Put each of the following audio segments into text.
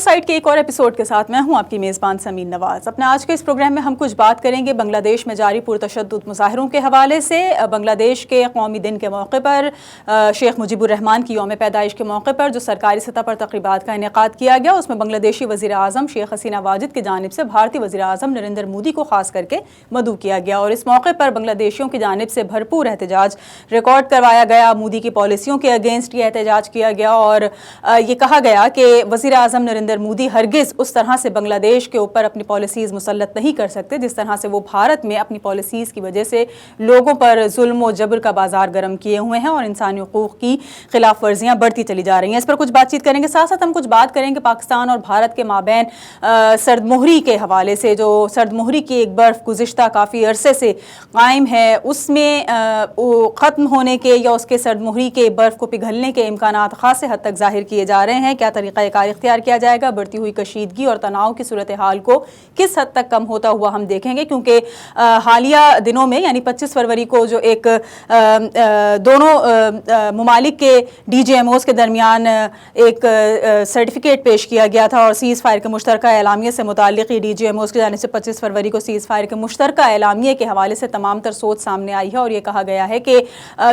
Foresight के एक और एपिसोड के साथ मैं हूं आपकी मेज़बान समीन नवाज। अपने आज के इस प्रोग्राम में हम कुछ बात करेंगे बांग्लादेश में जारी पुरतशद्दुद मुजाहिरों के हवाले से। बांग्लादेश के कौमी दिन के मौके पर शेख मुजीबुर रहमान की यौम पैदाइश के मौके पर जो सरकारी सतह पर तकरीबात का इनेकाद किया गया, उसमें बांग्लादेशी वज़ीर आज़म शेख हसीना वाजिद की जानिब से भारतीय वज़ीर आज़म नरेंद्र मोदी को खास करके मदऊ किया गया और इस मौके पर बांग्लादेशियों की जानिब से भरपूर एहतजाज रिकॉर्ड करवाया गया। मोदी की पॉलिसियों के अगेंस्ट ये एहतजाज किया गया और ये कहा गया कि वज़ीर आज़म नरेंद्र मोदी हरगिज़ उस तरह से बांग्लादेश के ऊपर अपनी पॉलिसीज़ मुसल्लत नहीं कर सकते जिस तरह से वो भारत में अपनी पॉलिसीज़ की वजह से लोगों पर जुल्म और जबर का बाजार गर्म किए हुए हैं और इंसानी हुकूक़ की खिलाफ वर्जियाँ बढ़ती चली जा रही हैं। इस पर कुछ बातचीत करेंगे। साथ साथ हम कुछ बात करेंगे पाकिस्तान और भारत के माबैन सर्दमोहरी के हवाले से। जो सर्दमोहरी की एक बर्फ़ गुज़िश्ता काफ़ी अरसे से कायम है, उसमें ख़त्म होने के या उसके सर्दमोहरी के बर्फ़ को पिघलने के इम्कानात ख़ासे हद तक ज़ाहिर किए जा रहे हैं। क्या तरीक़ा इख्तियार किया जाएगा? बढ़ती हुई कशीदगी और तनाव की सूरत हाल को किस हद तक कम होता हुआ हम देखेंगे, क्योंकि हालिया दिनों में यानी 25 फरवरी को जो एक दोनों ममालिक के DGMOs के दरमियान एक सर्टिफिकेट पेश किया गया था और सीज़ फायर के मुश्तरका एलामिया से मुताल्लिक़ DGMOs की जानिब से 25 फरवरी को सीज़ फायर के मुश्तरका एलामिया के हवाले से तमाम तर सोच सामने आई है और ये कहा गया है कि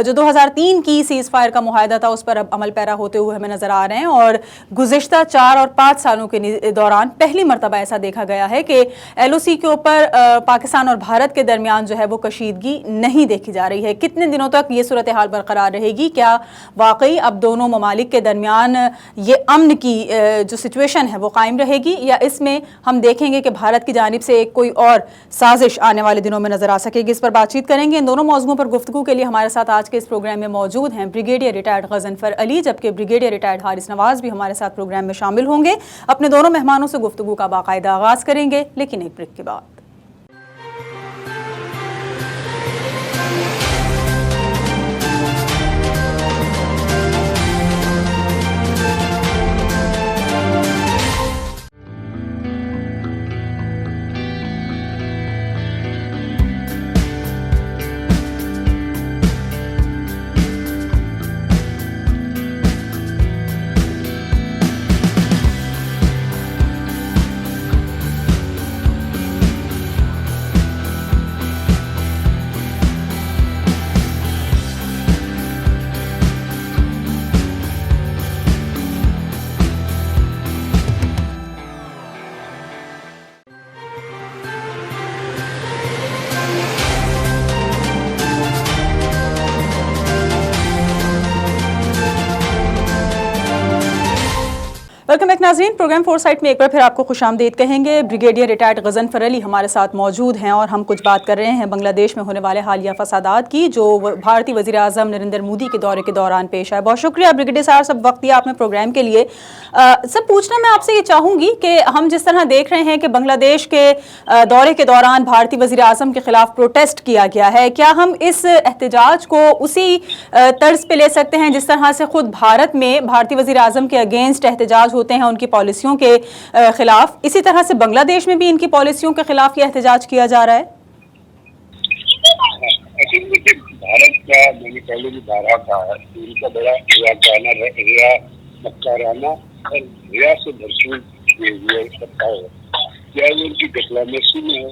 जो 2003 की सीज़ फायर का मुआहदा था उस पर अब अमल पैरा होते हुए हमें नज़र आ रहे हैं और गुज़िश्ता 4 और 5 सालों के दौरान पहली मरतबा ऐसा देखा गया है कि LOC के ऊपर पाकिस्तान और भारत के दरमियान जो है वो कशीदगी नहीं देखी जा रही है। कितने दिनों तक ये सूरत हाल बरकरार रहेगी? क्या वाकई अब दोनों ममालिक के दरमियान ये अमन की जो सिचुएशन है वो कायम रहेगी या इसमें हम देखेंगे कि भारत की जानिब से एक कोई और साजिश आने वाले दिनों में नजर आ सकेगी? इस पर बातचीत करेंगे। इन दोनों मौज़ूओं पर गुफ्तगू के लिए हमारे साथ आज के इस प्रोग्राम में मौजूद हैं ब्रिगेडियर रिटायर्ड गज़नफ़र अली, जबकि ब्रिगेडियर रिटायर्ड हारिस नवाज भी हमारे साथ प्रोग्राम में शामिल होंगे। अपने दोनों मेहमानों से गुफ्तगू का बाकायदा आगाज़ करेंगे, लेकिन एक ब्रेक के बाद। वेलकम बैक नाज़रीन। प्रोग्राम फोरसाइट में एक बार फिर आपको खुशामदीद कहेंगे। ब्रिगेडियर रिटायर्ड गज़नफ़र अली हमारे साथ मौजूद हैं और हम कुछ बात कर रहे हैं बांग्लादेश में होने वाले हालिया फसादात की जो भारतीय वज़ीर आज़म नरेंद्र मोदी के दौरे के दौरान पेश आए। बहुत शुक्रिया ब्रिगेडियर साहब, सब वक्त दिया आपने प्रोग्राम के लिए। सब पूछना मैं आपसे ये चाहूँगी कि हम जिस तरह देख रहे हैं कि बांग्लादेश के दौरे के दौरान भारतीय वज़ीर आज़म के ख़िलाफ़ प्रोटेस्ट किया गया है, क्या हम इस एहतजाज को उसी तर्ज पे ले सकते हैं जिस तरह से ख़ुद भारत में भारतीय वज़ीर आज़म के अगेंस्ट एहतजाज होते हैं उनकी पॉलिसियों के खिलाफ, इसी तरह से बांग्लादेश में भी इनकी पॉलिसियों के खिलाफ ये एहतजाज किया जा रहा है? भारत का मैंने पहले भी बारहा कहा है, उनका बड़ा मक्काराना और रिया से भरपूर सत्ता है, चाहे वो उनकी डिप्लोमेसी में हो,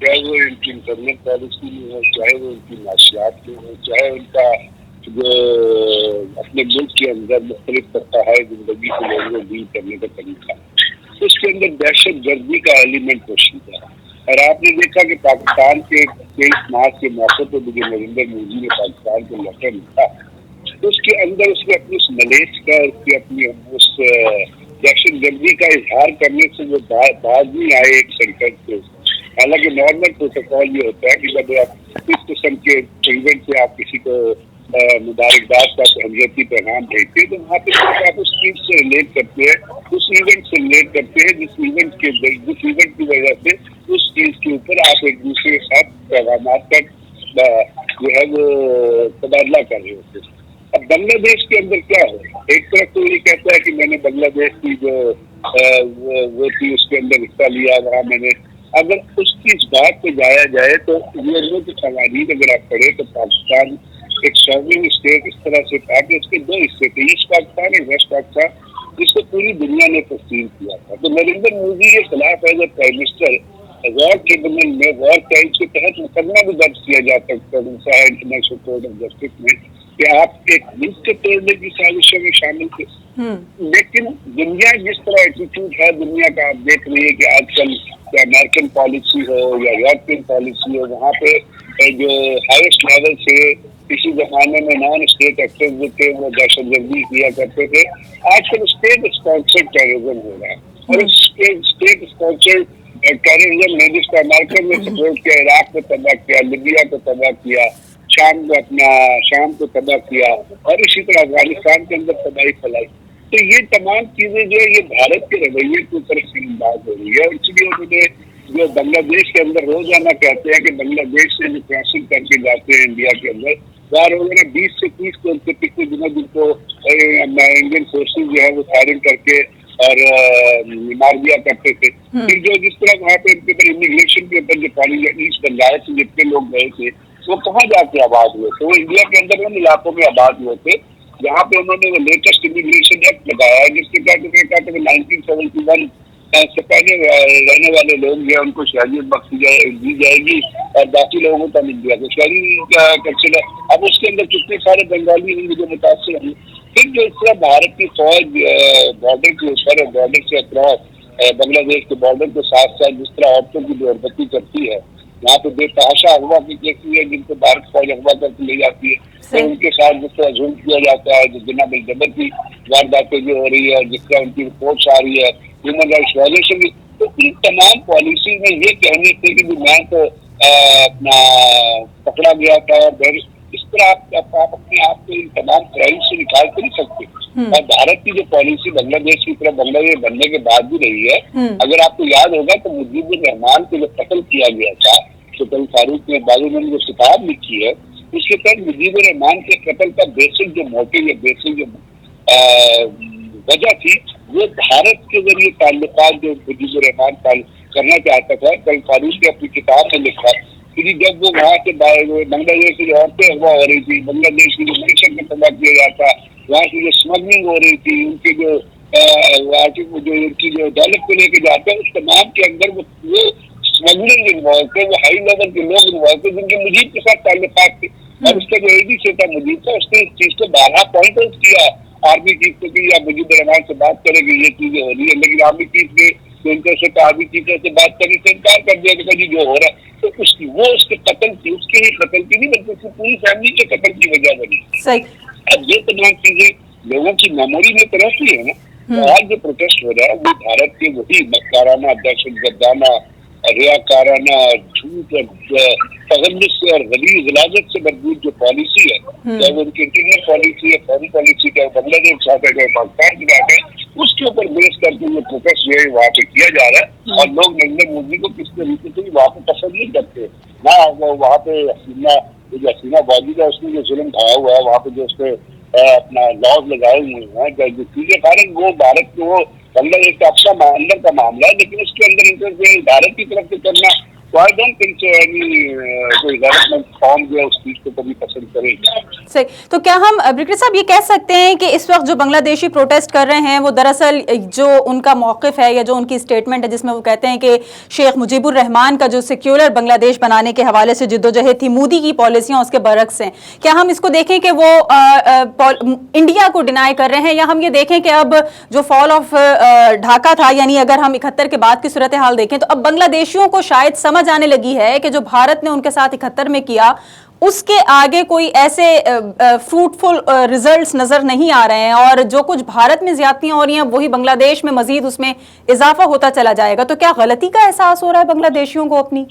चाहे वो उनकी इंटरनेट पॉलिसी में हो, चाहे वो उनकी माशियात में हो, चाहे उनका जो अपने मुल्क के अंदर मुख्तलिफ करता है जिंदगी को लोगों को डील करने का तरीका, उसके अंदर दहशत गर्दी का एलिमेंट पोशीदा है। और आपने देखा कि पाकिस्तान के 23 मार्च के मौके पर मुझे नरेंद्र मोदी ने पाकिस्तान को लेटर लिखा, तो उसके अंदर उसने अपनी उस मलेच का, उसकी अपनी उस दहशत गर्दी का इजहार करने से वो बाद नहीं आए एक सेंटेंस से। हालांकि नॉर्मल प्रोटोकॉल ये होता है कि जब आप इस किस्म के इवेंट से आप किसी को मुबारकबाद का हमदर्दी पैगाम भेजते हैं तो वहाँ पे आप उस चीज़ से रिलेट करते हैं, उस इवेंट से रिलेट करते हैं जिस इवेंट की वजह से उस चीज़ के ऊपर आप एक दूसरे के साथ पैगाम तक जो है वो तबादला कर रहे होते हैं। अब बांग्लादेश के अंदर क्या है, एक तरफ तो ये कहता है कि मैंने बांग्लादेश की जो वो थी उसके अंदर हिस्सा लिया, वहाँ मैंने, अगर उसकी इस बात पे जाया जाए तो ये के कवानीन अगर आप पढ़े तो पाकिस्तान एक सॉवरेन स्टेट इस तरह से था कि उसके दो हिस्से थे, ईस्ट पाकिस्तान और वेस्ट पाकिस्तान। जिसको पूरी दुनिया ने तस्लीम किया था। तो नरेंद्र मोदी के खिलाफ as a prime minister war tribunal में वॉर क्राइम्स के तहत मुकदमा भी दर्ज किया जा सकता है इंटरनेशनल कोर्ट ऑफ जस्टिस में कि आप एक मुल्क के तोड़ने की साजिशों में शामिल थे। लेकिन दुनिया जिस तरह एटीट्यूड है दुनिया का, आप देख रही है कि आजकल या अमेरिकन पॉलिसी हो या यूरोपियन पॉलिसी हो, वहाँ पे जो हाईएस्ट लेवल से किसी जमाने में नॉन स्टेट एक्टर्स जो थे वो दहशतगर्दी किया करते थे, आजकल स्टेट स्पॉन्सर्ड टेररिज्म हो रहा है। और स्टेट स्पॉन्सर्ड टेररिज्म ने जिसको अमेरिका ने सपोर्ट किया, इराक को तबाह किया, लिबिया को तबाह किया, शाम को तबाह किया और इसी तरह अफगानिस्तान के अंदर तबाही फैलाई। तो ये तमाम चीजें जो है ये भारत के रवैये के ऊपर से अंदाज हो रही है। और इसलिए उन्होंने जो बांग्लादेश के अंदर रोजाना कहते हैं कि बांग्लादेश से जो क्रॉसिंग करके जाते हैं इंडिया के अंदर, वहाँ रोजाना 20 से 30 को पिछले दिनों जिनको इंडियन फोर्सेज जो है वो फायरिंग करके और मार दिया करते थे। फिर जो जिस तरह वहाँ पे उनके ऊपर इमिग्रेशन के ऊपर जो पानी ईस्ट बंगाल से जितने लोग गए थे वो कहाँ जाके आबाद हुए थे? वो इंडिया के अंदर उन इलाकों में आबाद हुए थे जहाँ पे उन्होंने वो लेटेस्ट इमिग्रेशन एक्ट लगाया है जिसके तहत उन्होंने कहा कि 1971 से पहले रहने वाले लोग जो है उनको शहरियत बख्शी दी जाएगी और बाकी लोगों को मिल जाएगा शहरी कंसिडर। अब उसके अंदर कितने सारे बंगाली होंगे जो मुतासर होंगे। फिर जो इस तरह भारत की फौज बॉर्डर के ऊपर बॉर्डर से अक्रॉस बांग्लादेश के बॉर्डर के साथ साथ जिस तरह औरतों की बेअदबी करती है, यहाँ पे बेतहाशा अगवा की केसेस है जिनको भारत फौज अगवा करके ले जाती है, तो उनके साथ जिस तरह जुल्म किया जाता है, जो बिना जबर की वारदातें जो हो रही है, जिस तरह उनकी रिपोर्ट्स आ रही है ह्यूमन राइट्स वायलेशन की, तो इन तमाम पॉलिसी में ये कहने थे कि मैं तो अपना पकड़ा गया था और फिर इस तरह आप अपने आप को इन तमाम क्राइम से निकाल कर नहीं सकते। और भारत की जो पॉलिसी बांग्लादेश की तरफ बांग्लादेश बनने के बाद भी रही है, अगर आपको याद होगा तो मुजीबुर रहमान को जो कत्ल किया गया था, सुल्तान फारूक ने बाजू ने जो किताब लिखी है उसके तहत मुजीबुर रहमान के कत्ल का बेसिक जो मोटिव या बेसिक जो वजह थी वो भारत के जरिए ताल्लुकात जो मुजीबुर रहमान करना चाहता था। कल फारूक ने अपनी किताब में लिखा कि जब वो वहाँ से बांग्लादेश की औरतें अगवा हो रही थी, बांग्लादेश की जो मीशत में तबाह किया जाता, वहाँ की जो स्मगलिंग हो रही थी, उनके जो वहाँ की जो उनकी जो दौलत को लेके जाते हैं, उस तमाम के अंदर वो स्मगलिंग इन्वॉल्व थे, वो हाई लेवल के लोग इन्वॉल्व थे जिनके मुजीब के साथ ताल्लुकात थे। और उसका जो एडीसी था मुजीब था, उसने इस चीज को 12 पॉइंट आउट किया आर्मी चीफ को कि आप मुजीबुर रहमान से बात करेंगे, ये चीजें हो रही है। लेकिन आर्मी चीफ ने उनके से आर्मी चीफों से बात करने से इनकार कर दिया कि जी जो हो रहा है, तो उसकी वो उसके कत्ल की, उसके ही कत्ल की नहीं बल्कि उसकी पूरी फैमिली के कत्ल की वजह बनी। सही। अब ये तमाम चीजें लोगों की मेमोरी में तो रहती है ना। तो आज जो प्रोटेस्ट हो रहा है वो भारत के वही मक्काराना, दहशतगर्दाना, रियाकाराना, झूठ और तगल्लुस से और गलीज़ से मजबूत जो पॉलिसी है, चाहे वो उनकी इंटरनल पॉलिसी है, फॉरेन पॉलिसी, चाहे बांग्लादेश साथ है, चाहे पाकिस्तान की बात है, उसके ऊपर बेस करके ये प्रोटेस्ट जो है वहाँ पे किया जा रहा है। और लोग नरेंद्र मोदी को किस तरीके से वहाँ पे पसंद नहीं करते ना। वहाँ पे हसीना बाजी का उसने जो जुल्म ढाया हुआ है, वहाँ पे जो उसने अपना लॉज लगाए हुए हैं जिसके कारण वो भारत को बांग्लादेश का अपना अंदर का मामला है, लेकिन उसके अंदर इंटरफेरेंस भारत की तरफ से करना तो आई डोंट थिंक कोई गवर्नमेंट फॉर्म जो है उस चीज को कभी पसंद करेगा। सही। तो क्या हम ब्रिगेडियर साहब ये कह सकते हैं कि इस वक्त जो बांग्लादेशी प्रोटेस्ट कर रहे हैं वो दरअसल जो उनका मौक़िफ़ है या जो उनकी स्टेटमेंट है जिसमें वो कहते हैं कि शेख मुजीबुर रहमान का जो सेक्युलर बांग्लादेश बनाने के हवाले से जिद्दोजहद थी, मोदी की पॉलिसियाँ उसके बरक्स हैं, क्या हम इसको देखें कि वो इंडिया को डिनाई कर रहे हैं, या हम ये देखें कि अब जो फॉल ऑफ ढाका था, यानी अगर हम 71 के बाद की सूरत हाल देखें तो अब बांग्लादेशियों को शायद समझ आने लगी है कि जो भारत ने उनके साथ 71 में किया उसके आगे कोई ऐसे फ्रूटफुल रिजल्ट्स नजर नहीं आ रहे हैं, और जो कुछ भारत में ज्यादतियां हो रही हैं वही बांग्लादेश में मजीद उसमें इजाफा होता चला जाएगा। तो क्या गलती का एहसास हो रहा है बांग्लादेशियों को अपनी?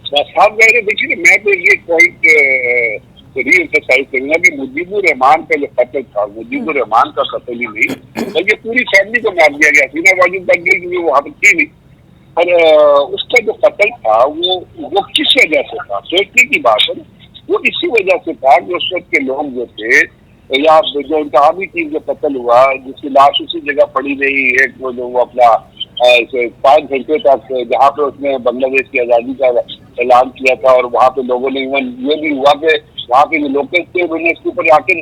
देखिए, मैं तो ये पॉइंट रीएम्फसाइज करूंगा कि मुजीबुर रहमान का जो कत्ल था, मुजीबुर रहमान का कत्ल ही नहीं बल्कि पूरी फैमिली को मार दिया गया। हसीना बाजी बन गई क्योंकि वो वहां पर थी नहीं, और उसका जो कत्ल था वो किस वजह से था, सोचने की बात है। वो इसी वजह से था कि उस वक्त के लोग जो थे या जो उनका आर्मी चीफ जो कत्ल हुआ, जिसकी लाश उसी जगह पड़ी रही, एक वो जो वो अपना 5 घंटे तक जहाँ पे उसने बांग्लादेश की आज़ादी का ऐलान किया था, और वहाँ पे लोगों ने इवन ये भी हुआ कि वहाँ के जो लोकल थे उन्होंने इसके ऊपर आके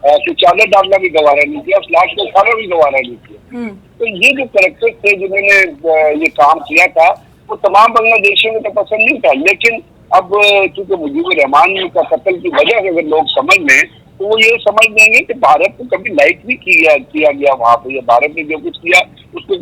कि चादर डालना भी गवारा नहीं किया, उस लाश को उठाना भी गवारा नहीं किया। तो ये जो कैरेक्टर थे जिन्होंने ये काम किया था, वो तमाम बांग्लादेशियों को तो पसंद नहीं था। लेकिन अब चूंकि मुजीबुर रहमान का कत्ल की वजह से अगर लोग समझ लें, तो वो ये समझ लेंगे कि भारत को कभी लाइक नहीं किया गया वहां पे, या भारत ने जो कुछ किया उसको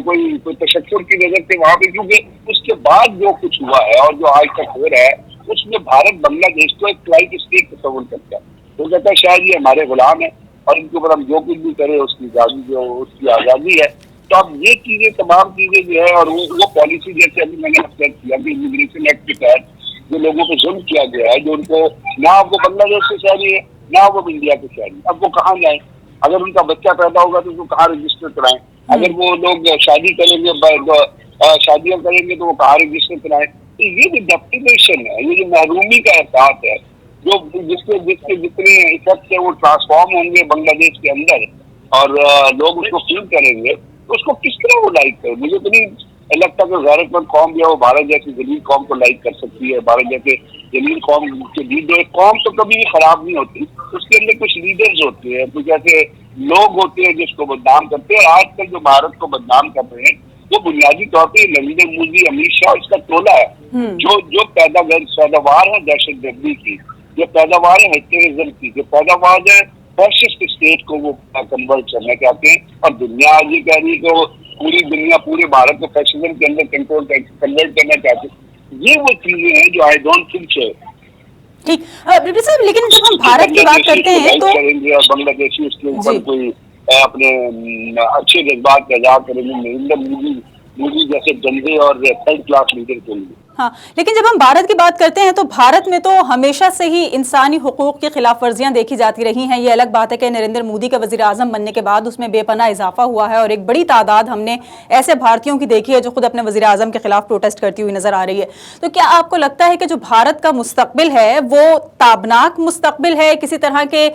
कोई तशक्कुर की नजर से वहां पे, क्योंकि उसके बाद जो कुछ हुआ है और जो आज तक हो रहा है उसमें भारत बांग्लादेश को एक फ्लाइट स्टेट तस्वुर करता है। तो कहता है शायद ये हमारे गुलाम है और इनके ऊपर हम जो कुछ भी करें उसकी आजादी है। तो अब ये चीजें, तमाम चीजें जो है, और वो पॉलिसी जैसे अभी मैंने एक्सप्लेन किया कि इमिग्रेशन एक्ट के तहत जो लोगों को जुल्म किया गया है, जो उनको ना वो बांग्लादेश के शहरी है ना वो इंडिया के शहरी, अब वो कहाँ जाए? अगर उनका बच्चा पैदा होगा तो उसको कहाँ रजिस्टर कराएं? अगर वो लोग शादी करेंगे, शादियां करेंगे तो वो कहाँ रजिस्टर कराएं? तो ये जो डेप्रिवेशन है, ये जो महरूमी का एहसास है, जो जिसके जितने इफेक्ट है वो ट्रांसफॉर्म होंगे बांग्लादेश के अंदर और लोग उसको फील करेंगे, तो उसको किस तरह वो लाइक करे? मुझे तो नहीं लगता कि गैरतमंद कौम जो है वो भारत जैसी जलील कौम को लाइक कर सकती है। भारत जैसे जलील कौम के लीडर, कौम तो कभी भी खराब नहीं होती, उसके अंदर कुछ लीडर्स होते हैं, कुछ ऐसे लोग होते हैं जिसको बदनाम करते हैं। आजकल जो भारत को बदनाम कर रहे हैं वो बुनियादी तौर पर नरेंद्र मोदी, अमित शाह, इसका टोला है जो पैदावार है दहशतगर्दी की, जो पैदावार है टेररिज्म की, जो पैदावार है फैसिस्ट स्टेट को वो कन्वर्ट करना चाहते हैं। और दुनिया आज ये कह रही है कि पूरी दुनिया, पूरे भारत को फैसिज्म के अंदर कन्वर्ट करना चाहते हैं। ये वो चीजें हैं जो आई डोंट थिंक सो। ठीक साहब, लेकिन जब हम भारत की बात करते हैं तो करेंगे और बांग्लादेशी उसके ऊपर कोई अपने अच्छे जज्बात पैदा करेंगे नरेंद्र मोदी जैसे गंदे और थर्ड क्लास लीडर के लिए। हाँ, लेकिन जब हम भारत की बात करते हैं तो भारत में तो हमेशा से ही इंसानी हुकूक की खिलाफ वर्जियां देखी जाती रही हैं। ये अलग बात है कि नरेंद्र मोदी के वज़ीर आज़म बनने के बाद उसमें बेपनाह इजाफा हुआ है और एक बड़ी तादाद हमने ऐसे भारतीयों की देखी है जो खुद अपने वज़ीर आज़म के खिलाफ प्रोटेस्ट करती हुई नजर आ रही है। तो क्या आपको लगता है कि जो भारत का मुस्तकबिल है वो ताबनाक मुस्तकबिल है? किसी तरह के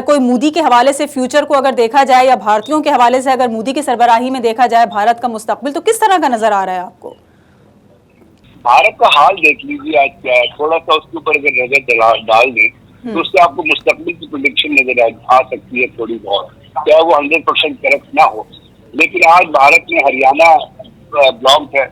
कोई मोदी के हवाले से फ्यूचर को अगर देखा जाए या भारतीयों के हवाले से अगर मोदी की सरबराही में देखा जाए भारत का मुस्तकबिल, तो किस तरह का नजर आ रहा है आपको? भारत का हाल देख लीजिए आज क्या है, थोड़ा सा उसके ऊपर अगर नजर डाल दें तो उससे आपको मुस्तकबिल की प्रेडिक्शन नजर आ सकती है थोड़ी बहुत, चाहे वो 100% करेक्ट ना हो। लेकिन आज भारत में हरियाणा ब्लॉक है,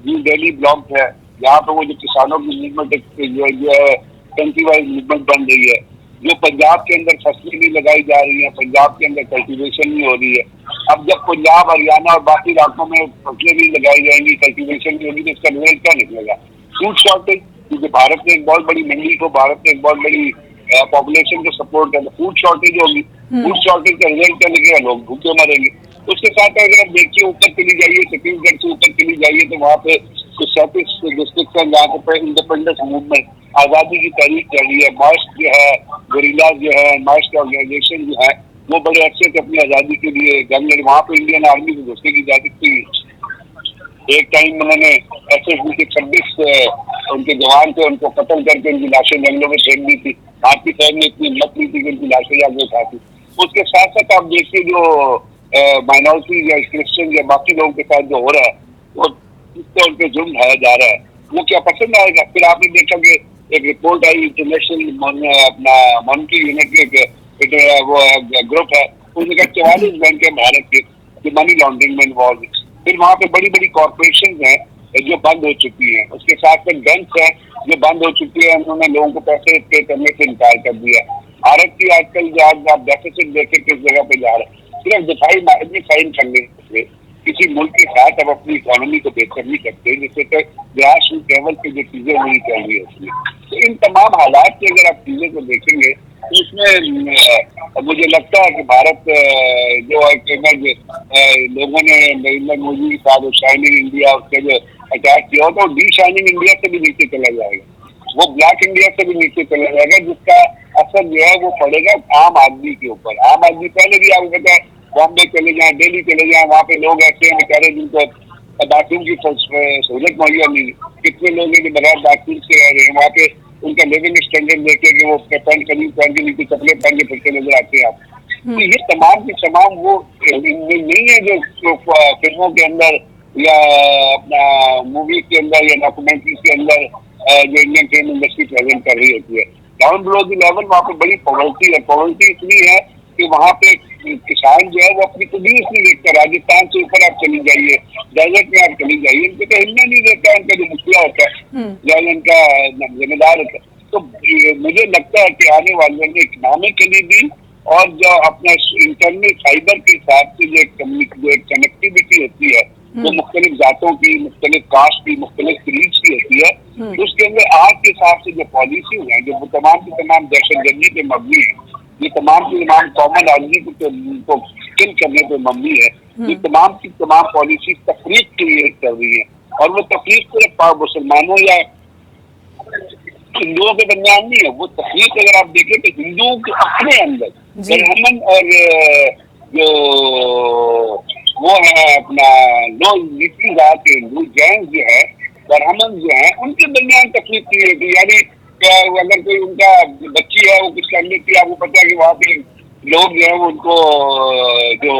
न्यू दिल्ली ब्लॉक है, यहाँ पे वो जो किसानों की मूवमेंट जो है कंट्री वाइज मूवमेंट बन रही है, जो पंजाब के अंदर फसलें नहीं लगाई जा रही है, पंजाब के अंदर कल्टीवेशन नहीं हो रही है। अब जब पंजाब, हरियाणा और बाकी इलाकों में फसलें नहीं लगाई जाएंगी, कल्टीवेशन नहीं होगी, तो इसका रिजल्ट क्या निकलेगा? फूड शॉर्टेज, क्योंकि भारत ने एक बहुत बड़ी मंडी को, भारत ने एक बहुत बड़ी पॉपुलेशन को सपोर्ट करना, फूड शॉर्टेज होगी। फूड शॉर्टेज का रिजल्ट क्या निकलेगा? लोग भूखे मरेंगे। उसके साथ अगर आप देखिए ऊपर चली जाइए, छत्तीसगढ़ से ऊपर चली जाइए, तो वहाँ पे कुछ 37 डिस्ट्रिक्ट है जहाँ पे इंडिपेंडेंस मूवमेंट, आजादी की तारीख चल रही है। मार्क्स जो है, गोरिल्लास जो है, मार्क्स ऑर्गेनाइजेशन जो है, वो बड़े अच्छे से अपनी आजादी के लिए जंग लड़ी। वहाँ पे इंडियन आर्मी को घुसने की इजाजत थी। एक टाइम उन्होंने SSB के 26 उनके जवान थे, उनको कत्ल करके उनकी लाशें जंगलों में फेंक दी थी। भारतीय फौज ने इतनी हिम्मत नहीं थी कि उनकी लाशें जाके उठाती। उसके साथ साथ आप देखिए जो माइनॉरिटी या क्रिश्चियन या बाकी लोगों के साथ जो हो रहा है, वो जिस तरह उनके जुर्म ढाया जा रहा है, वो क्या पसंद आएगा? फिर आपने देखा कि एक रिपोर्ट आई इंटरनेशनल अपना मॉनिटरी यूनिट के वो ग्रुप है, उसने कहा 44 बैंक है भारत के जो मनी लॉन्ड्रिंग में इन्वॉल्व है। फिर वहाँ पे बड़ी बड़ी कॉर्पोरेशन हैं जो बंद हो चुकी हैं, उसके साथ साथ बैंक है जो बंद हो चुकी है, उन्होंने लोगों को पैसे पे करने से इनकार कर दिया। भारत की आजकल जो आप डेफिसिट देखे किस जगह पे जा रहा है, सिर्फ दिखाई मार्ग में साइन करने से किसी मुल्क के साथ अब अपनी इकोनॉमी को बेहतर नहीं करते, जिससे तक ग्रास रूट लेवल पे जो चीजें नहीं चल रही है उसमें। तो इन तमाम हालात से अगर आप चीजें को देखेंगे तो इसमें मुझे लगता है कि भारत जो लोगों ने नरेंद्र मोदी के साथ शाइनिंग इंडिया उससे जो अटैक किया होगा, डी शाइनिंग इंडिया से भी नीचे चला जाएगा, वो ब्लैक इंडिया से भी नीचे चला जाएगा, जिसका असर जो है वो पड़ेगा आम आदमी के ऊपर। आम आदमी पहले भी आपको पता है, बॉम्बे चले जाए, दिल्ली चले जाए, वहाँ पे लोग ऐसे हैं बेचारे जिनको बाथरूम की सहूलत मुहैया नहीं, कितने लोग हैं जो बगैर बाथरूम से रह रहे हैं। वहाँ पे उनका लिविंग स्टैंडर्ड देखे कि वो पैंट कमीज पहन के नीचे कपड़े पहन के फिरते नजर आते हैं आप। तो ये तमाम की तमाम वो नहीं है जो फिल्मों के अंदर या अपना मूवीज के अंदर या डॉक्यूमेंट्रीज के अंदर जो इंडियन फिल्म इंडस्ट्री प्रेजेंट कर रही होती है। डाउन बिलो द लेवल वहाँ पे बड़ी पॉवर्टी है। पॉवर्टी इतनी है कि वहाँ पे किसान जो है वो अपनी कुबीर नहीं देखता। राजस्थान से ऊपर आप चली जाइए, डेजर्ट में आप चली जाइए, उनको तो हिलने नहीं देता है। उनका जो मुखिया होता है या उनका जिम्मेदार होता है। तो मुझे लगता है कि आने वाले में इकोनॉमिकली भी और जो अपना इंटरनल फाइबर के हिसाब से जो एक कनेक्टिविटी होती है वो मुख्तलिफ जातों की, मुख्तलिफ कास्ट की, मुख्तलिफ क्रीड्स की होती है, तो उसके अंदर आज के हिसाब से जो पॉलिसी है, जो तमाम की तमाम दहशतगर्दी पे मबनी है, ये तमाम की तमाम कॉमन आदमी को किल करने पे मबनी है, ये तमाम की तमाम पॉलिसी तफरीक क्रिएट कर रही है। और वो तफरीक सिर्फ मुसलमानों या हिंदुओं के दरमियान नहीं है, वो तफरीक अगर आप देखें तो हिंदुओं के अपने अंदर ब्राह्मण और जो वो है अपना लोग नीति जात के हिंदू जैन जो है, ब्राह्मण जो है, उनके दरमियान तकलीफ की है। यानी अगर कोई उनका बच्ची है वो कुछ कर लेती है, आपको पता है कि वहाँ पे लोग जो है वो उनको जो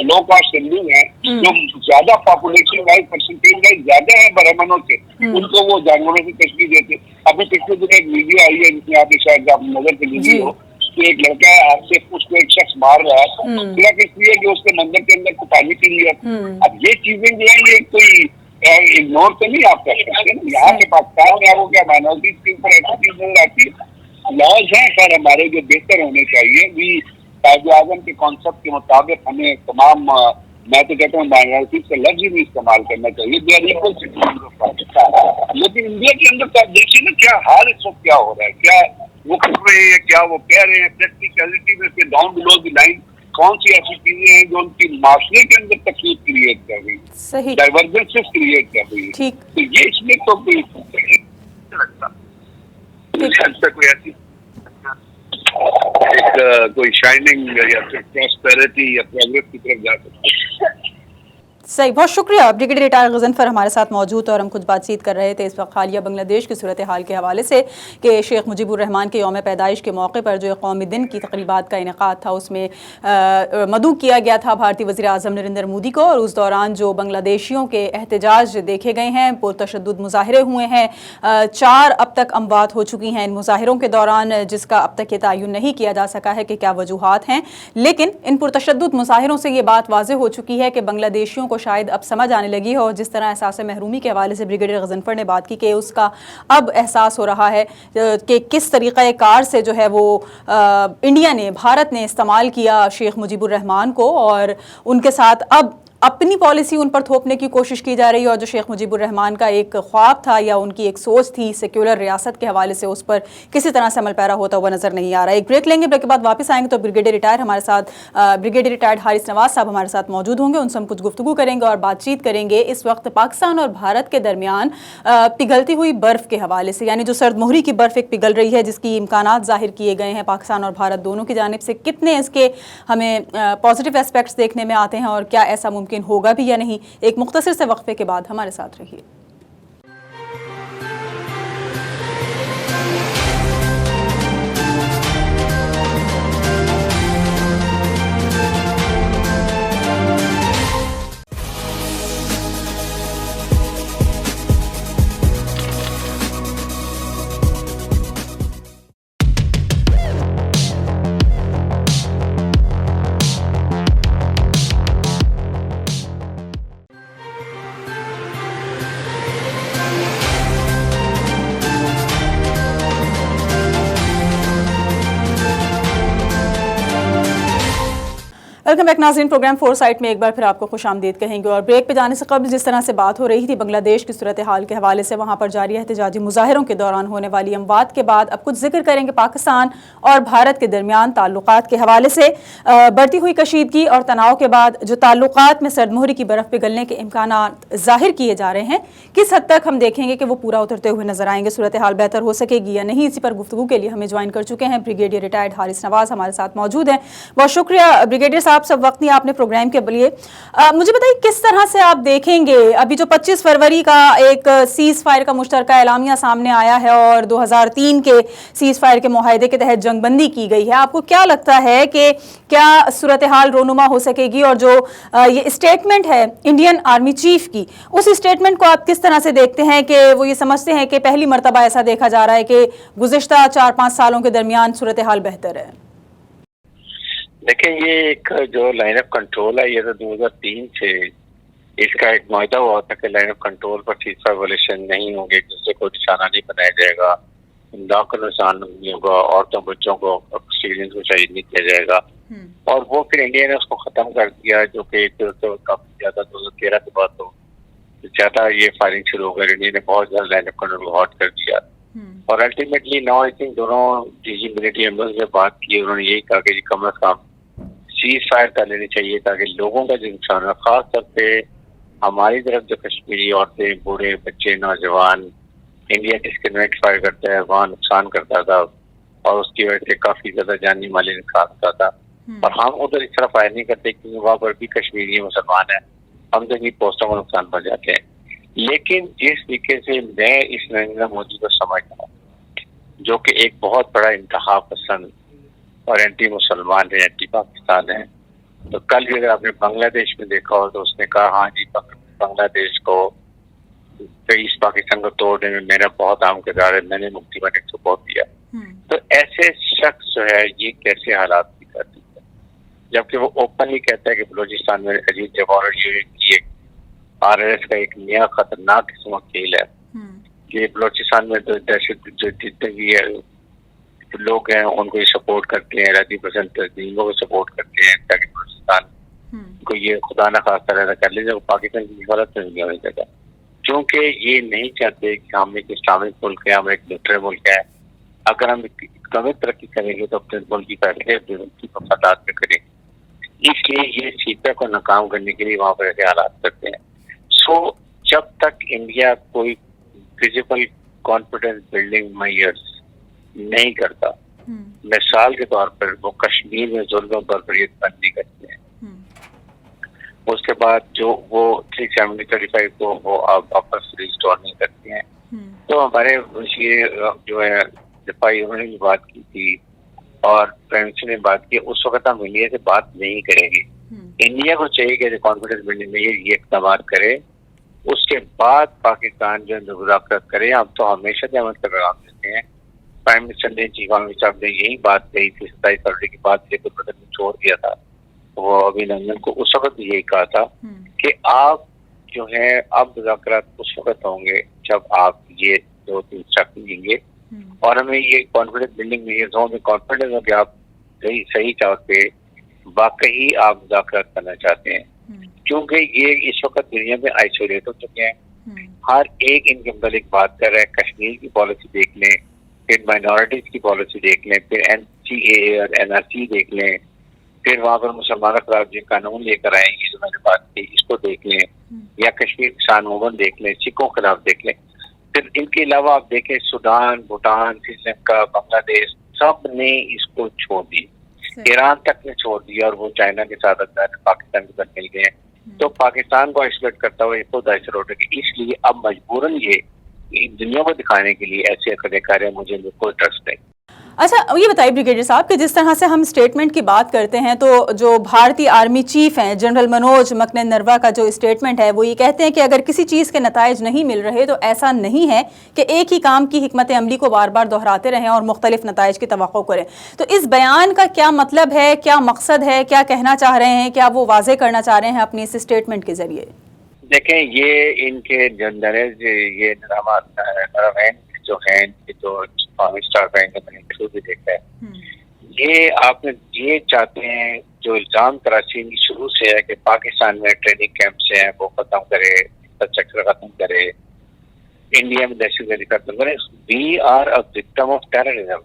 लो कास्ट हिंदू है, जो ज्यादा पॉपुलेशन वाइज परसेंटेज वाइज ज्यादा है ब्राह्मणों से, उनको वो जानवरों से तशबीह देते। अभी पिछले दिन एक वीडियो आई है जिसमें आप शायद आप नजर पे गुजरी हो, तो एक लड़का है आपसे उसको एक शख्स मार रहा है सिर्फ इसलिए कि उसके मंदिर के अंदर कुटानी के लिए। अब ये चीजें जो है ये कोई इग्नोर तो नहीं आप कर सकते। यहाँ के पाकिस्तान में आपको क्या माइनॉरिटीज के ऊपर ऐसी चीज नजर आती है। लॉज हैं खैर हमारे जो बेहतर होने चाहिए, भी कायदे-ए-आज़म के कॉन्सेप्ट के मुताबिक हमें तमाम, मैं तो कहता हूँ माइनॉरिटीज का लफ्ज ही नहीं इस्तेमाल करना चाहिए। They are equal citizen of Pakistan. लेकिन इंडिया के अंदर आप देखिए ना क्या हाल इस वक्त क्या हो रहा है, क्या वो कर रहे हैं, क्या वो कह रहे हैं, प्रैक्टिकलिटी में से डाउन बिलो द लाइन कौन सी ऐसी चीजें हैं जो उनकी माशरे के अंदर तकलीफ क्रिएट कर रही है, सही डाइवर्जेंसेस क्रिएट कर रही है। ठीक, तो ये इसमें तो कोई लगता कोई ऐसी एक कोई शाइनिंग या फिर प्रॉस्पेरिटी या प्रोग्रेस की तरफ जा सकती है। सही, बहुत शुक्रिया ब्रिगेडियर रिटायर गजनफर हमारे साथ मौजूद, और हम कुछ बातचीत कर रहे थे इस वक्त हालिया बांग्लादेश की सूरत हाल के हवाले से कि शेख मुजीबुर रहमान के यौम पैदाइश के मौके पर जो कौमी दिन की तकरीबात का इनेकाद था उसमें मदऊ किया गया था भारतीय वज़ीर आज़म नरेंद्र मोदी को। और उस दौरान जो बांग्लादेशियों के एहतजाज देखे गए हैं, पुरतशद्दुद मुजाहरे हुए हैं, 4 अब तक अमवात हो चुकी हैं इन मुजाहरों के दौरान, जिसका अब तक ये तयन नहीं किया जा सका है कि क्या वजूहात हैं। लेकिन इन पुरतशद्दुद मुजाहरों से ये बात वाज़ेह हो चुकी है कि बांग्लादेशियों को शायद अब समझ आने लगी है, और जिस तरह एहसास महरूमी के हवाले से ब्रिगेडियर गजनफर ने बात की कि उसका अब एहसास हो रहा है कि किस तरीक़े कार से जो है वो इंडिया ने, भारत ने इस्तेमाल किया शेख मुजीबुर रहमान को, और उनके साथ अब अपनी पॉलिसी उन पर थोपने की कोशिश की जा रही है। और जो शेख मुजीबुर रहमान का एक ख्वाब था या उनकी एक सोच थी सेक्युलर रियासत के हवाले से, उस पर किसी तरह से अमल पैरा होता हुआ नजर नहीं आ रहा है। एक ब्रेक लेंगे, ब्रेक के बाद वापस आएंगे तो ब्रिगेडियर रिटायर हमारे साथ, ब्रिगेडियर रिटायर्ड हारिस नवाज साहब हमारे साथ मौजूद होंगे। उनसे हम कुछ गुफ्तगू करेंगे और बातचीत करेंगे इस वक्त पाकिस्तान और भारत के दरमियान पिघलती हुई बर्फ़ के हवाले से, यानी जो सर्द मोहरी की बर्फ़ एक पिघल रही है जिसकी इम्कानात जाहिर किए गए हैं पाकिस्तान और भारत दोनों की जानिब से, कितने इसके हमें पॉजिटिव एस्पेक्ट्स देखने में आते हैं और क्या ऐसा मुमकिन होगा भी या नहीं। एक मुख्तसर से वक्फे के बाद हमारे साथ रहिए। वेलकम बैक नाज़रीन, प्रोग्राम फोरसाइट में एक बार फिर आपको खुश आमदीद कहेंगे। और ब्रेक पे जाने से कबल जिस तरह से बात हो रही थी बांग्लादेश की सूरत हाल के हवाले से, वहाँ पर जारी एहतजाजी मुजाहरों के दौरान होने वाली अमवात के बाद अब कुछ जिक्र करेंगे पाकिस्तान और भारत के दरमियान ताल्लुकात के हवाले से। बढ़ती हुई कशीदगी और तनाव के बाद जो ताल्लुकात में सर्दमोहरी की बर्फ़ पिघलने के इम्कानात ज़ाहिर किए जा रहे हैं, किस हद तक हम देखेंगे कि वो पूरा उतरते हुए नजर आएंगे, सूरत हाल बेहतर हो सकेगी या नहीं, इसी पर गुफ्तगू के लिए हमें ज्वाइन कर चुके हैं ब्रिगेडियर रिटायर्ड हारिस नवाज हमारे साथ मौजूद हैं। बहुत शुक्रिया ब्रिगेडियर साहब, आप सब वक्त दिया आपने प्रोग्राम के लिए। मुझे बताइए किस तरह से आप देखेंगे अभी जो 25 फरवरी का एक सीज फायर का मुश्तरका एलामिया सामने आया है और 2003 के सीज फायर के मुआहदे के तहत जंगबंदी की गई है, आपको क्या लगता है कि क्या सूरत हाल रोनुमा हो सकेगी? और जो ये स्टेटमेंट है इंडियन आर्मी चीफ की, उस स्टेटमेंट को आप किस तरह से देखते हैं कि वो ये समझते हैं कि पहली मर्तबा ऐसा देखा जा रहा है कि गुज़िश्ता 4-5 सालों के दरमियान सूरत हाल बेहतर है? देखिए, ये एक जो लाइन ऑफ कंट्रोल है, ये तो 2003 से इसका एक मुआहदा हुआ था कि लाइन ऑफ कंट्रोल पर सीज़फायर वायलेशन नहीं होंगे, जिससे कोई निशाना नहीं बनाया जाएगा, इमदाद का नुकसान नहीं होगा, औरतों बच्चों को एक्सपीरियंस को शहीद नहीं किया जाएगा। और वो फिर इंडिया ने उसको खत्म कर दिया, जो कि तो काफी ज्यादा 2013 के बाद तो ज्यादा ये फायरिंग शुरू हो गई। इंडिया ने बहुत ज्यादा लाइन ऑफ कंट्रोल को हॉट कर दिया और अल्टीमेटली नाउ आई थिंक दोनों डीजी मिलिट्री एम्बेसडर से बात की, उन्होंने यही कहा कि कम अज कम सीज फायर कर लेनी चाहिए ताकि लोगों का जो नुकसान है, खास तौर पे हमारी तरफ जो कश्मीरी औरतें, बूढ़े, बच्चे, नौजवान इंडिया डिस्क्रिमिनेट फायर करता है, वहाँ नुकसान करता था और उसकी वजह से काफी ज्यादा जानी माली नुकसान होता था। और हम उधर इस तरह फायर नहीं करते क्योंकि वहाँ पर भी कश्मीरी मुसलमान है, हम तो पोस्टों को नुकसान पहुंचाते हैं। लेकिन जिस तरीके से मैं इस नरेंद्र मोदी को समझता हूँ, जो कि एक बहुत बड़ा इंतहा पसंद और एंटी मुसलमान है, एंटी पाकिस्तान है, तो कल भी अगर आपने बांग्लादेश में देखा हो तो उसने कहा हाँ जी, बांग्लादेश को इस पाकिस्तान को तोड़ने में मेरा बहुत अहम किरदार है, मैंने मुफ्ती को सपोर्ट दिया। तो ऐसे शख्स जो है ये कैसे हालात भी कर सकते हैं, जबकि वो ओपनली कहता है कि बलूचिस्तान में अजीत जवाहर की एक RSS का एक नया खतरनाक किस्म का खेल है कि बलूचिस्तान में तो दहशत जो जितने भी लोग हैं उनको ये सपोर्ट करते हैं, राजी पसंद तस्दीकों को सपोर्ट करते हैं ताकि बलूचिस्तान को ये खुदा न खास्ता रहना कर ले, पाकिस्तान की गलत नहीं होने देगा, क्योंकि ये नहीं चाहते कि हम एक इस्लामिक मुल्क है, हम एक न्यूट्रल मुल्क है। अगर हम इकोनॉमिक तरक्की करेंगे तो अपने मुल्क की पहले की मफादात में करेंगे, इसलिए ये सीपा को नाकाम करने के लिए वहाँ पर ऐसे हालात करते हैं। सो जब तक इंडिया कोई फिजिकल कॉन्फिडेंस बिल्डिंग मेजर्स नहीं करता, मिसाल के तौर पर वो कश्मीर में जुल्म पर ये बंदी करते हैं, उसके बाद जो वो 370-35 को वो वापस रिस्टोर नहीं करते हैं, तो हमारे ये जो है दिफाई उन्होंने भी बात की थी और प्राइम मिनिस्टर ने बात की, उस वक्त हम इंडिया से बात नहीं करेंगे। इंडिया को चाहिए कि कॉन्फिडेंस बिल्डिंग में ये इकदाम करे, उसके बाद पाकिस्तान जो मुज़ाकरात करे। हम तो हमेशा जमत का पैगाम देते हैं, प्राइम मिनिस्टर ने, चीफ मिनिस्टर साहब ने यही बात कही थी 27 फरवरी के बाद से कुछ बदल छोड़ दिया था वो अभिनंदन को, उस वक्त भी यही कहा था कि आप जो है अब मुज़ाकरात उस वक्त होंगे जब आप ये 2-3 स्टेप लेंगे और हमें ये कॉन्फिडेंस बिल्डिंग में ये जोन में कॉन्फिडेंस हो कि आप सही तौर पे वाकई आप मुज़ाकरात करना चाहते हैं, क्योंकि ये इस वक्त दुनिया में आइसोलेट हो चुके हैं। हर एक इनके मतलब बात कर रहा है, कश्मीर की पॉलिसी देख लें, फिर माइनॉरिटीज की पॉलिसी देख लें, फिर NCAA और NRC देख लें, फिर वहाँ पर मुसलमानों के खिलाफ जो कानून लेकर आएंगे जो मैंने बात की इसको देख लें, या कश्मीर किसान मूवमेंट देख लें, सिखों के खिलाफ देख लें। फिर इनके अलावा आप देखें सूडान, भूटान, श्रीलंका, बांग्लादेश, सब ने इसको छोड़ दी, ईरान तक ने छोड़ दिया और वो चाइना के साथ पाकिस्तान के साथ मिल गए हैं। तो पाकिस्तान को आइसोलेट करता हुआ खुद आइसोलेट होगी, इसलिए अब मजबूरन ये दुनिया को दिखाने के लिए ऐसे कदम कर रहे हैं। मुझे कोई ट्रस्ट नहीं। अच्छा, ये बताइए ब्रिगेडियर साहब कि जिस तरह से हम स्टेटमेंट की बात करते हैं तो जो भारतीय आर्मी चीफ हैं जनरल मनोज मुकुंद नरवा का जो स्टेटमेंट है वो ये कहते हैं कि अगर किसी चीज़ के नताइज नहीं मिल रहे तो ऐसा नहीं है कि एक ही काम की हिकमत अमली को बार बार दोहराते रहें और मुख्तलिफ नताइज की तवक्को करें। तो इस बयान का क्या मतलब है, क्या मकसद है, क्या कहना चाह रहे हैं, क्या वो वाजे करना चाह रहे हैं अपनी इस स्टेटमेंट के जरिए? देखें, ये इनके ये जो है जो स्टार बैंक मैंने इंटरव्यू भी देखा है, ये आपने ये चाहते हैं जो इल्जाम तराशी शुरू से है कि पाकिस्तान में ट्रेनिंग कैंप से हैं वो खत्म करे, इंफ्रास्ट्रक्चर खत्म करे, इंडिया में दहशतगर्दी खत्म करे। We are a victim of terrorism.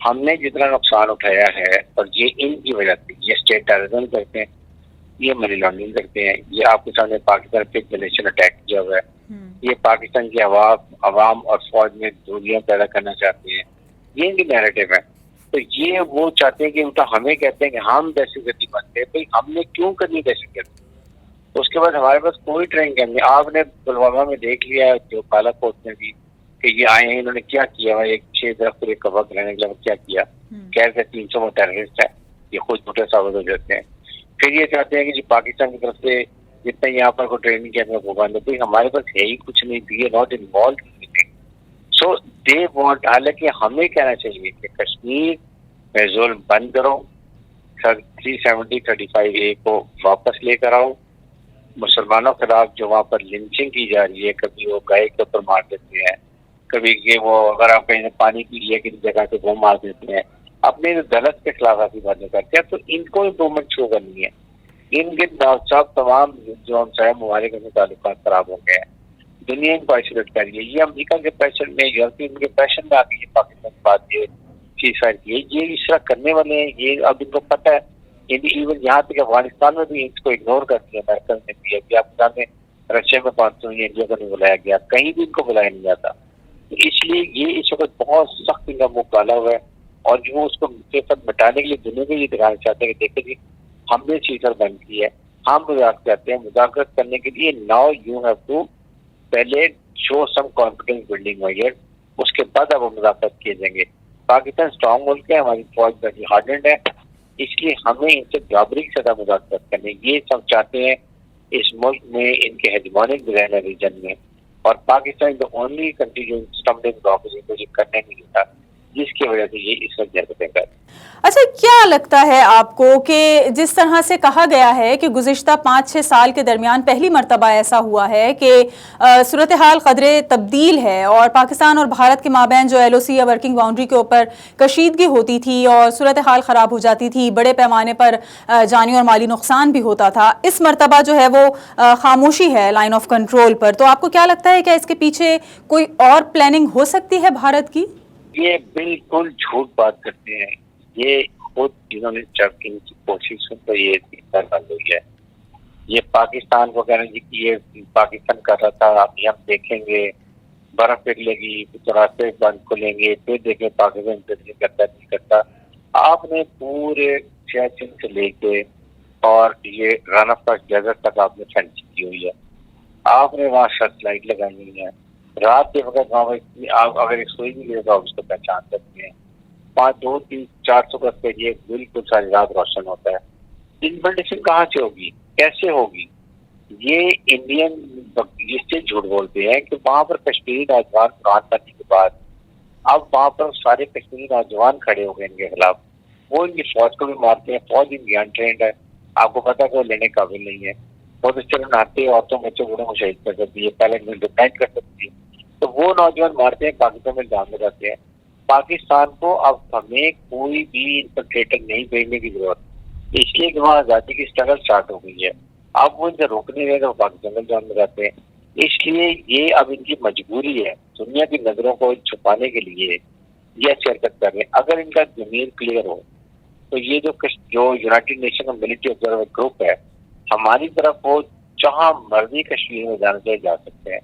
हमने जितना नुकसान उठाया है और ये इनकी वजह से, ये स्टेट टेररिज्म करते हैं, ये मनी लॉन्ड्रिंग करते हैं, ये आपके सामने पाकिस्तान पे जनरेशन अटैक किया हुआ है, ये पाकिस्तान की आवाम और फौज में दूरियां पैदा करना चाहते हैं, ये इनकी नैरेटिव है। तो ये वो चाहते हैं कि उल्टा हमें कहते हैं कि हम दहशतगर्दी बनते हैं। भाई हमने क्यों करनी दहशतगर्दी? उसके बाद हमारे पास कोई ट्रेनिंग नहीं। आपने पुलवामा में देख लिया जो बालाकोट में भी कि ये आए हैं, इन्होंने क्या किया, एक 6 दरख्त को कवर कराने के लिए क्या किया, कहते 300 वो टेररिस्ट है, ये खुद झूठे साबित हो जाते हैं। फिर ये चाहते हैं कि जो पाकिस्तान की तरफ से जितना यहाँ पर को ट्रेनिंग किया वो बंद है, हमारे पास है ही कुछ नहीं, we are not involve. So they want, हालांकि हमें कहना चाहिए कि कश्मीर में जुल्म बंद करो, 370-35A को वापस लेकर आओ, मुसलमानों के खिलाफ जो वहाँ पर लिंचिंग की जा रही है, कभी वो गाय के ऊपर मार देते हैं, कभी ये वो अगर आप कहीं पानी पी लिया किसी जगह पे वो मार देते हैं, अपने दलत के खिलाफ ऐसी बातें करते हैं, तो इनको इम्प्रूवमेंट शो करनी है। इनके सब तमाम जो हम चाहे ममालिक में ताल्लुकात खराब हो गए हैं, दुनिया इनको आइसोलेट कर रही है। ये अमेरिका के प्रेशर में, यूरोपियन के प्रेशर में आके ये पाकिस्तान की बात ये चीज ये इस तरह करने वाले हैं। ये अब इनको पता है, इवन यहाँ तक अफगानिस्तान में भी इसको इग्नोर कर दिया अमेरिका ने भी। अभी आपके सामने रशिया में 500 इंडिया को नहीं बुलाया गया, कहीं भी इनको बुलाया नहीं जाता। तो इसलिए ये इस वक्त बहुत सख्त इनका मुंह काला हुआ है और जो उसको मिटाने के लिए दुनिया को ये दिखाना चाहते हैं कि देखिए जी हमने चीज बंद की है, हम मुजाकरात करते हैं। मुजाकरात करने के लिए नाउ यू हैव टू पहले show some confidence building measure, उसके बाद अब मुजाकरात किए जाएंगे। पाकिस्तान स्ट्रॉन्ग मुल्क है, हमारी फौज बड़ी हार्डेंड है, इसलिए हमें इनसे बराबरी की सदा मुजाकरात करने। ये सब चाहते हैं इस मुल्क में इनके हेजमोनिक डिजाइनर रीजन में, और पाकिस्तान द ओनली कंट्री जो स्टम्बलिंग ब्लॉक को ये करने नहीं देता, जिसकी वजह से ये इस वक्त हरकतें कर। अच्छा, क्या लगता है आपको कि जिस तरह से कहा गया है कि गुज़िश्ता 5-6 साल के दरमियान पहली मर्तबा ऐसा हुआ है कि सूरत हाल क़दरे तब्दील है और पाकिस्तान और भारत के माबैन जो LOC या वर्किंग बाउंड्री के ऊपर कशीदगी होती थी और सूरत हाल ख़राब हो जाती थी, बड़े पैमाने पर जानी और माली नुकसान भी होता था, इस मर्तबा जो है वो खामोशी है लाइन ऑफ कंट्रोल पर। तो आपको क्या लगता है कि इसके पीछे कोई और प्लानिंग हो सकती है भारत की? ये बिल्कुल झूठ बात करते हैं, ये खुद जिन्होंने की कोशिश तो ये बंद हुई है। ये पाकिस्तान को कहना जी कि ये पाकिस्तान कर रहा था, अभी हम देखेंगे बर्फ पिघलेगी तो रास्ते बंद खुलेंगे, फिर देखें पाकिस्तान करता नहीं करता। आपने पूरे सियाचिन से लेके और ये रन ऑफ कच्छ डेजर्ट तक आपने फेंसिंग की हुई है, आपने वहाँ सर्च लाइट लगाई हुई है। रात के वक्त वहाँ आप अगर एक सोई भी ले तो आप उसको पहचान सकते हैं। 500-200-400 गज का ये बिल्कुल सारी रात रोशन होता है। इन्वेंटेशन कहाँ से होगी, कैसे होगी? ये इंडियन जिससे झूठ बोलते हैं कि वहाँ पर कश्मीरी नौजवान कुरान पढ़ने के बाद अब वहाँ पर सारे कश्मीरी नौजवान खड़े हो गए इनके खिलाफ, वो इनकी फौज को भी मारते हैं। फौज इनकी अनट्रेंड है, आपको पता है कि वो लेने काबिल नहीं है। बहुत अच्छे नहाते औरतों बच्चों बूढ़ों को शहीद कर सकती है, पहले डिपेंड कर सकती है, तो वो नौजवान मारते हैं, पाकिस्तान में जान में जाते हैं। पाकिस्तान को अब हमें कोई भी इंफिल्ट्रेटर नहीं भेजने की जरूरत, इसलिए कि वहाँ आज़ादी की स्ट्रगल स्टार्ट हो गई है। अब वो इनसे रोकने गए तो पाकिस्तान में जान में जाते हैं, इसलिए ये अब इनकी मजबूरी है दुनिया की नजरों को छुपाने के लिए ये अच्छी हरकत कर रहे हैं। अगर इनका जमीन क्लियर हो तो ये जो यूनाइटेड नेशन का मिलिट्री ऑब्जर्वर ग्रुप है, हमारी तरफ वो जहाँ मर्जी कश्मीर में जाना चाहिए जा सकते हैं।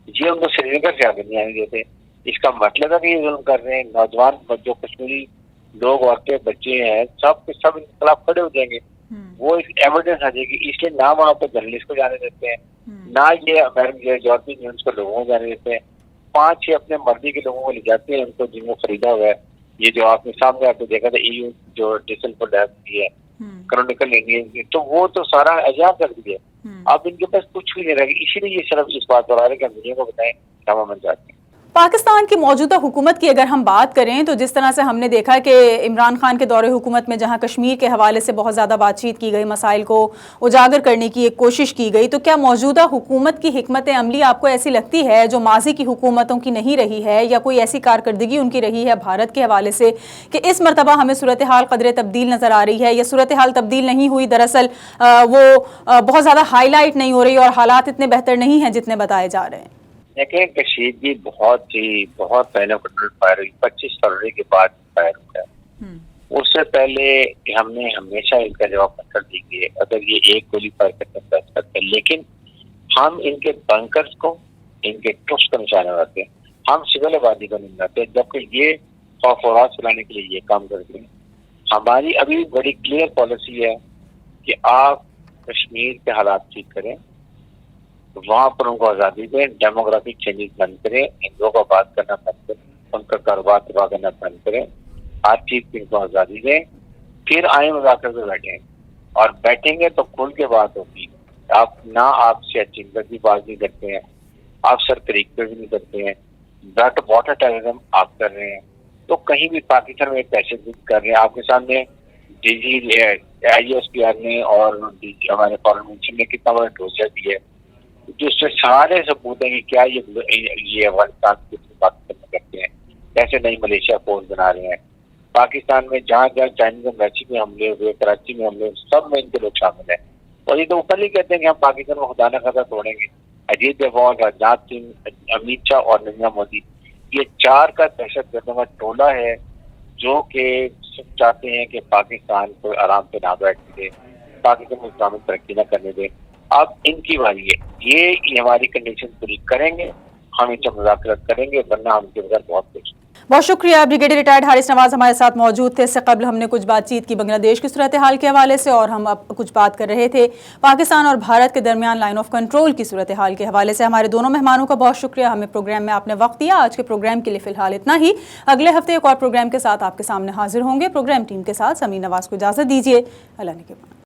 ये उनको श्रीनगर से आगे नहीं आने देते, इसका मतलब है कि ये जुल्म कर रहे हैं। नौजवान जो कश्मीरी लोग, औरतें, बच्चे हैं, सब के सब इनके खिलाफ खड़े हो जाएंगे, वो एक एविडेंस आ जाएगी। इसलिए ना वहाँ पर जर्नलिस्ट को जाने देते हैं, ना ये अमेरिकन यूरोपियन यूनियन को लोगों को जाने देते हैं। 5-6 अपने मर्जी के लोगों को ले जाते हैं, उनको जिनको खरीदा हुआ है। ये जो आपने सामने आपको देखा था EU जो डिसल पर है क्रॉनिकल इंडियन, तो वो तो सारा आजाद कर दिया। अब इनके पास कुछ भी नहीं रहेगा, इसीलिए ये सिर्फ इस बात पर आ रहे कि हम दुनिया को बताएं क्या हम जाते हैं। पाकिस्तान की मौजूदा हुकूमत की अगर हम बात करें तो जिस तरह से हमने देखा कि इमरान खान के दौरे हुकूमत में जहां कश्मीर के हवाले से बहुत ज़्यादा बातचीत की गई, मसाइल को उजागर करने की एक कोशिश की गई, तो क्या मौजूदा हुकूमत की हिकमत अमली आपको ऐसी लगती है जो माजी की हुकूमतों की नहीं रही है, या कोई ऐसी कारकर्दगी उनकी रही है भारत के हवाले से कि इस मरतबा हमें सूरत हाल क़दरे तब्दील नज़र आ रही है, या सूरत हाल तब्दील नहीं हुई, दरअसल वो बहुत ज़्यादा हाईलाइट नहीं हो रही और हालात इतने बेहतर नहीं हैं जितने बताए जा रहे हैं? देखिए, कशीदगी बहुत पहले फायर हुई, 25 फरवरी के बाद फायर हुआ है। उससे पहले हमने हमेशा इनका जवाब पत्थर दीजिए अगर ये एक गोली फायर करते, लेकिन हम इनके बंकर्स को, इनके ट्रुप्स को निशाना बनाते हैं, हम सिविल आबादी को नहीं बनाते। जबकि ये फौरात चलाने के लिए ये काम करते हैं। हमारी अभी बड़ी क्लियर पॉलिसी है कि आप कश्मीर के हालात ठीक करें, वहां पर उनको आज़ादी दें, डेमोग्राफिक चेंजेस बंद करें, हिंदुओं को बात करना बंद करें, उनका कारोबार तबाह करना बंद करें, हर चीज की उनको आज़ादी दें, फिर आए मुज़ाकरे पे बैठें। और बैठेंगे तो खुल के बात होगी। आप ना आपसे अच्छी बात नहीं करते हैं, आप सर तरीके भी नहीं करते हैं, बट वाटर टेररिज्म आप कर रहे हैं। तो कहीं भी पाकिस्तान में पैसे कर रहे हैं। आपके सामने डीजी ISPR ने और हमारे फॉरेन मिनिस्टर ने कितना बड़ा डोसिया दिया है, जिससे सारे सबूत हैं कि क्या ये अफगानिस्तान पाकिस्तान में करते हैं, कैसे नई मलेशिया फोर्स बना रहे हैं। पाकिस्तान में जहाँ जहाँ चाइनीज एम्बेसी में हमले हुए, कराची में हमले, सब में इनके लोग शामिल हैं। और ये तो ऊपर ही कहते हैं कि हम पाकिस्तान में खुदा न खासा तोड़ेंगे। अजीत डोभाल, राजनाथ सिंह, अमित शाह और नरेंद्र मोदी, ये 4 का दहशतगर्दों का टोला है जो कि चाहते हैं कि पाकिस्तान को आराम से ना बैठने दे, पाकिस्तान को इस्लामिक तरक्की न करने दे। अब इनकी बारी है, ये हमारी कंडीशन पूरी करेंगे, हम इनसे मुज़ाकरात करेंगे, वरना हम इनके बगैर बहुत कुछ। बहुत शुक्रिया। ब्रिगेडियर रिटायर्ड हारिस नवाज हमारे साथ मौजूद थे। इससे कबल हमने कुछ बातचीत की बांग्लादेश की सूरत हाल के हवाले से, और हम अब कुछ बात कर रहे थे पाकिस्तान और भारत के दरमियान लाइन ऑफ कंट्रोल की सूरत हाल के हवाले से। हमारे दोनों मेहमानों का बहुत शुक्रिया, हमें प्रोग्राम में आपने वक्त दिया। आज के प्रोग्राम के लिए फिलहाल इतना ही। अगले हफ्ते एक और प्रोग्राम के साथ आपके सामने हाजिर होंगे। प्रोग्राम टीम के साथ समीर नवाज को इजाज़त दीजिए। अल्लाह ने के बाद।